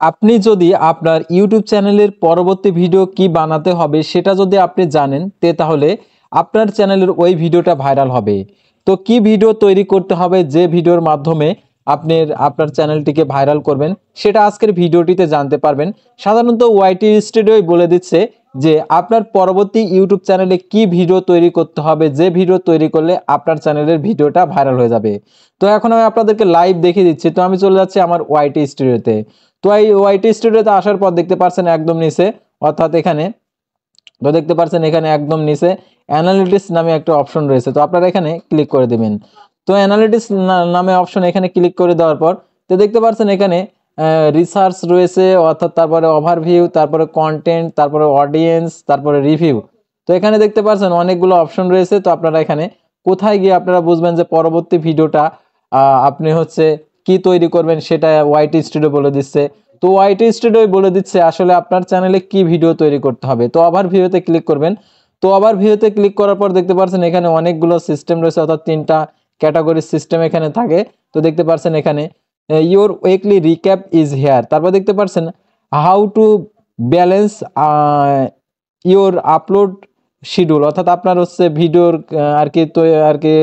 আপনি যদি আপনার ইউটিউব চ্যানেলের পরবর্তী ভিডিও কি বানাতে হবে সেটা যদি আপনি জানেন তাহলে আপনার চ্যানেলের ওই ভিডিওটা ভাইরাল হবে। তো কি ভিডিও তৈরি করতে হবে যে ভিডিওর মাধ্যমে আপনার চ্যানেলটিকে ভাইরাল করবেন সেটা আজকের ভিডিওটিতে জানতে পারবেন। সাধারণত ওয়াইটি স্টুডিওই বলে দিচ্ছে যে আপনার পরবর্তী ইউটিউব চ্যানেলে কি ভিডিও তৈরি করতে হবে, যে ভিডিও তৈরি করলে আপনার চ্যানেলের ভিডিওটা ভাইরাল হয়ে যাবে। তো এখন আমি আপনাদেরকে লাইভ দেখিয়ে দিচ্ছি। তো আমি চলে যাচ্ছি আমার ওয়াইটি স্টুডিওতে। তো এই ওয়াইটি স্টুডিওতে আসার পর দেখতে পাচ্ছেন একদম নিচে, অর্থাৎ এখানে তো দেখতে পাচ্ছেন এখানে একদম নিচে অ্যানালিটিক্স নামে একটা অপশন রয়েছে। তো আপনারা এখানে ক্লিক করে দিবেন। তো অ্যানালিটিক্স নামে অপশন এখানে ক্লিক করে দেওয়ার পর তো দেখতে পাচ্ছেন এখানে রিসার্চ রয়েছে, অর্থাৎ তারপরে ওভারভিউ, তারপরে কন্টেন্ট, তারপরে অডিয়েন্স, তারপরে রিভিউ। তো এখানে দেখতে পাচ্ছেন অনেকগুলো অপশন রয়েছে। তো আপনারা এখানে কোথায় গিয়ে আপনারা বুঝবেন যে পরবর্তী ভিডিওটা আপনি হচ্ছে কি তৈরি করবেন সেটা ওয়াইটি স্টুডিও বলে দিচ্ছে। তো ওয়াইটি স্টুডিও বলে দিচ্ছে আসলে আপনার চ্যানেলে কি ভিডিও তৈরি করতে হবে। তো ওভারভিউতে ক্লিক করবেন। তো ওভারভিউতে ক্লিক করার পর দেখতে পাচ্ছেন এখানে অনেকগুলো সিস্টেম রয়েছে, অর্থাৎ 3টা ক্যাটাগরি সিস্টেম এখানে থাকে। তো দেখতে পাচ্ছেন এখানে your weekly recap is here. তারপর দেখতে পাচ্ছেন how to balance your upload schedule, অর্থাৎ আপনার হচ্ছে ভিডিওর আর কি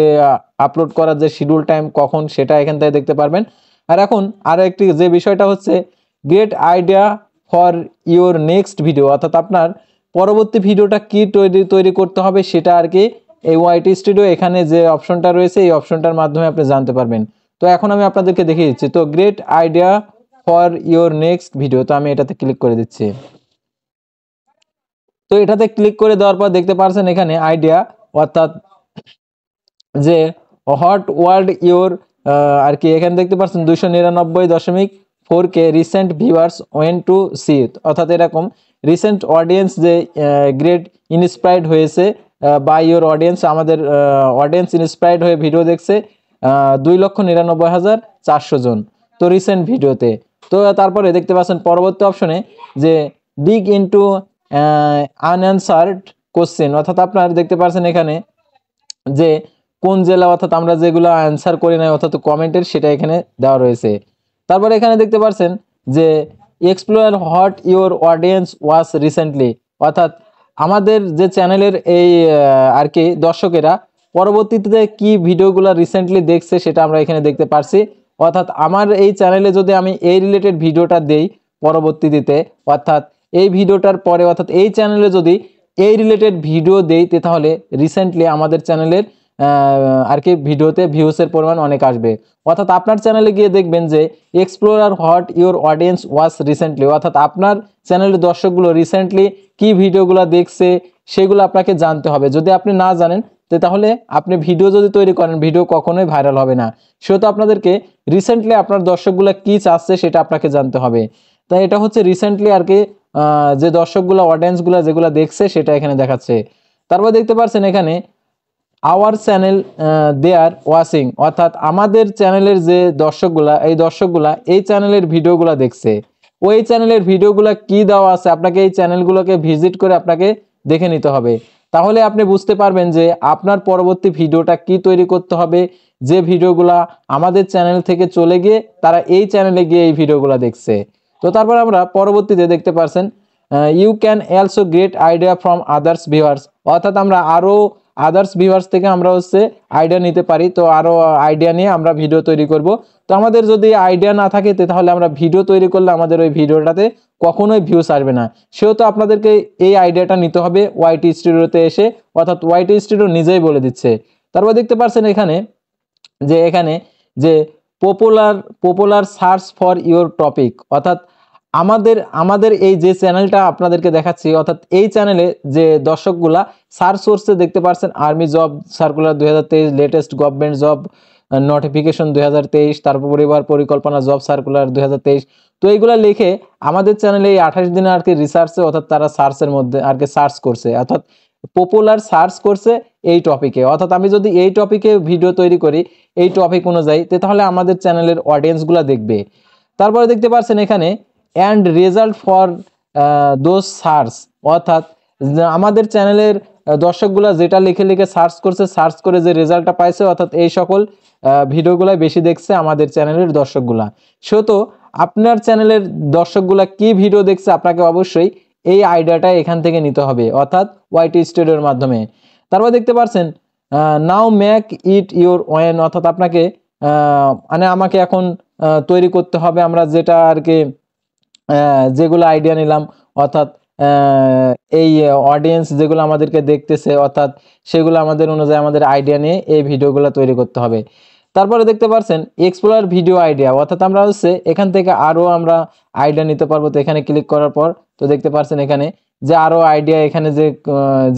আপলোড করার যে শিডিউল টাইম কখন সেটা এখান থেকে দেখতে পারবেন। আর এখন আর একটি যে বিষয়টা হচ্ছে great idea for your next video, অর্থাৎ আপনার পরবর্তী ভিডিওটা কি তৈরি করতে হবে সেটা আর কি এই ওয়াইটি স্টুডিও এখানে যে অপশনটা রয়েছে এই অপশনটার মাধ্যমে আপনি জানতে পারবেন। তো এখন আমি আপনাদেরকে দেখিয়ে দিচ্ছি। তো great idea for your next video, তো আমি এটাতে ক্লিক করে দিচ্ছি। তো এটাতে ক্লিক করে দেওয়ার পর দেখতে পাচ্ছেন এখানে আইডিয়া, অর্থাৎ যে হট ওয়ার্ল্ড ইওর আর কি এখানে দেখতে পাচ্ছেন 299.4K recent viewers went to see it, অর্থাৎ এরকম রিসেন্ট অডিয়েন্স যে গ্রেট ইন্সপায়ার্ড হয়েছে বাই ইওর অডিয়েন্স, আমাদের অডিয়েন্স ইন্সপায়ার্ড হয়ে ভিডিও দেখছে 2,99,400 জন। তো রিসেন্ট ভিডিওতে তো তারপরে দেখতে পাচ্ছেন পরবর্তী অপশনে যে ডিগ ইনটু আনঅ্যানসার্ড কোশ্চেন, অর্থাৎ আপনার দেখতে পাচ্ছেন এখানে যে কোন জেলা, অর্থাৎ আমরা যেগুলো অ্যান্সার করি না অর্থাৎ কমেন্টের সেটা এখানে দেওয়া রয়েছে। তারপরে এখানে দেখতে পাচ্ছেন যে explore what your audience watch recently, অর্থাৎ আমাদের যে চ্যানেলের এই আর কি দর্শকেরা পরবর্তীতে কি ভিডিওগুলো রিসেন্টলি দেখছে সেটা আমরা এখানে দেখতে পারছি। অর্থাৎ আমার এই চ্যানেলে যদি আমি এই রিলেটেড ভিডিওটা দেই পরবর্তীতে, অর্থাৎ এই ভিডিওটার পরে অর্থাৎ এই চ্যানেলে যদি এই রিলেটেড ভিডিও দেই তাহলে রিসেন্টলি আমাদের চ্যানেলের আর কি ভিডিওতে ভিউসের পরিমাণ অনেক আসবে। অর্থাৎ আপনার চ্যানেলে গিয়ে দেখবেন যে explorer what your audience watch recently, অর্থাৎ আপনার চ্যানেলের দর্শকগুলো রিসেন্টলি কি ভিডিওগুলো দেখছে সেগুলো আপনাকে জানতে হবে। যদি আপনি না জানেন তাহলে আপনি ভিডিও যদি তৈরি করেন ভিডিও কখনোই ভাইরাল হবে না। সেহেতু আপনাদেরকে রিসেন্টলি আপনার দর্শকগুলো কি চাচ্ছে সেটা আপনাকে জানতে হবে। তাই এটা হচ্ছে রিসেন্টলি আর কি যে দর্শকগুলো অডিয়েন্সগুলো যেগুলো দেখছে সেটা এখানে দেখাচ্ছে। তারপর দেখতে পাচ্ছেন এখানে our channel they are watching, অর্থাৎ আমাদের চ্যানেলের যে দর্শকগুলা এই চ্যানেলের ভিডিওগুলো দেখছে। ওই চ্যানেলের ভিডিওগুলো কি দেওয়া আছে আপনাকে এই চ্যানেলগুলোকে ভিজিট করে আপনাকে দেখে নিতে হবে। তাহলে আপনি বুঝতে পারবেন যে আপনার পরবর্তী ভিডিওটা কি তৈরি করতে হবে। যে ভিডিওগুলা আমাদের চ্যানেল থেকে চলে গিয়ে তারা এই চ্যানেলে গিয়ে এই ভিডিওগুলো দেখছে। তো তারপর আমরা পরবর্তীতে দেখতে পাচ্ছেন you can also get idea from others viewers, অর্থাৎ আমরা আরো আদার্স ভিউয়ার্স থেকে আমরা হচ্ছে আইডিয়া নিতে পারি। তো আরো আইডিয়া নিয়ে আমরা ভিডিও তৈরি করব। তো আমাদের যদি আইডিয়া না থাকে তাহলে আমরা ভিডিও তৈরি করলে আমাদের ওই ভিডিওটাতে কখনোই ভিউস আসবে না। সেহেতু আপনাদেরকে এই আইডিয়াটা নিতে হবে ওয়াইটি স্টুডিওতে এসে, অর্থাৎ ওয়াইটি স্টুডিও নিজেই বলে দিচ্ছে। তারপর দেখতে পাচ্ছেন এখানে যে popular search for your topic, অর্থাৎ আমাদের এই যে চ্যানেলটা আপনাদেরকে দেখাচ্ছি, অর্থাৎ এই চ্যানেলে যে দর্শকগুলা সার্চ করছে দেখতে পাচ্ছেন army job circular 2023, latest government job notification 2023, তারপর পরিবার পরিকল্পনা জব সার্কুলার 2023। তো এইগুলা লিখে আমাদের চ্যানেলে এই 28 দিনে আর কি রিসার্চে, অর্থাৎ তারা সার্চের মধ্যে আর কি সার্চ করছে, অর্থাৎ পপুলার সার্চ করছে এই টপিকে। অর্থাৎ আমি যদি এই টপিকে ভিডিও তৈরি করি এই টপিক অনুযায়ী তাহলে আমাদের চ্যানেলের অডিয়েন্সগুলো দেখবে। তারপরে দেখতে পাচ্ছেন এখানে and result for those search, অর্থাৎ আমাদের চ্যানেলের দর্শকগুলো যেটা লিখে সার্চ করছে, সার্চ করে যে রেজাল্টটা পাইছে অর্থাৎ এই সকল ভিডিওগুলাই বেশি দেখছে আমাদের চ্যানেলের দর্শকগুলা। সেহেতু আপনার চ্যানেলের দর্শকগুলা কি ভিডিও দেখছে আপনাকে অবশ্যই এই আইডিয়াটা এখান থেকে নিতে হবে, অর্থাৎ ওয়াইটি স্টুডিওর মাধ্যমে। তারপর দেখতে পাচ্ছেন নাও মেক ইট ইউর ওয়েন, অর্থাৎ আপনাকে মানে আমাকে এখন তৈরি করতে হবে আমরা যেটা আর কি যেগুলো আইডিয়া নিলাম, অর্থাৎ এই অডিয়েন্স যেগুলো আমাদেরকে দেখতেছে, অর্থাৎ সেগুলো আমাদের অনুযায়ী আমাদের আইডিয়া নিয়ে এই ভিডিওগুলো তৈরি করতে হবে। তারপরে দেখতে পাচ্ছেন এক্সপ্লোর ভিডিও আইডিয়া, অর্থাৎ আমরা হচ্ছে এখান থেকে আরো আমরা আইডিয়া নিতে পারবো। তো এখানে ক্লিক করার পর তো দেখতে পাচ্ছেন এখানে যে আরো আইডিয়া, এখানে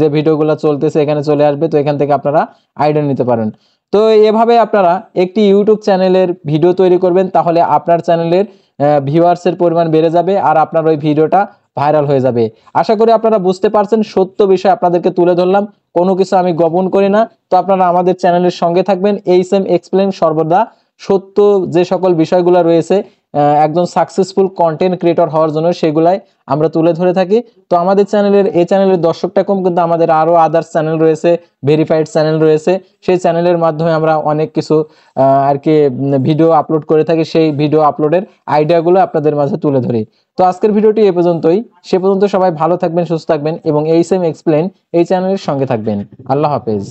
যে ভিডিওগুলো চলতেছে এখানে চলে আসবে। তো এখান থেকে আপনারা আইডিয়া নিতে পারেন। তো এভাবে আপনারা একটি ইউটিউব চ্যানেলের ভিডিও তৈরি করবেন, তাহলে আপনার চ্যানেলের ভিউয়ার্সের পরিমাণ বেড়ে যাবে আর আপনার ওই ভিডিওটা ভাইরাল হয়ে যাবে। আশা করি আপনারা বুঝতে পারছেন, সত্য বিষয় আপনাদেরকে তুলে ধরলাম, কোনো কিছু আমি গোপন করি না। তো আপনারা আমাদের চ্যানেলের সঙ্গে থাকবেন। এইচএম এক্সপ্লেন সর্বদা সত্য যে সকল বিষয়গুলো রয়েছে একজন সাকসেসফুল কন্টেন্ট ক্রিয়েটর হওয়ার জন্য সেগুলাই আমরা তুলে ধরে থাকি। তো আমাদের এই চ্যানেলের দর্শকটা কম, কিন্তু আমাদের আরো আদার্স চ্যানেল রয়েছে, ভেরিফাইড চ্যানেল রয়েছে। সেই চ্যানেলের মাধ্যমে আমরা অনেক কিছু আর কি ভিডিও আপলোড করে থাকি। সেই ভিডিও আপলোডের আইডিয়াগুলো আপনাদের মাঝে তুলে ধরি। তো আজকের ভিডিওটি এ পর্যন্তই। সে পর্যন্ত সবাই ভালো থাকবেন, সুস্থ থাকবেন এবং এইচএম এক্সপ্লেন এই চ্যানেলের সঙ্গে থাকবেন। আল্লাহ হাফেজ।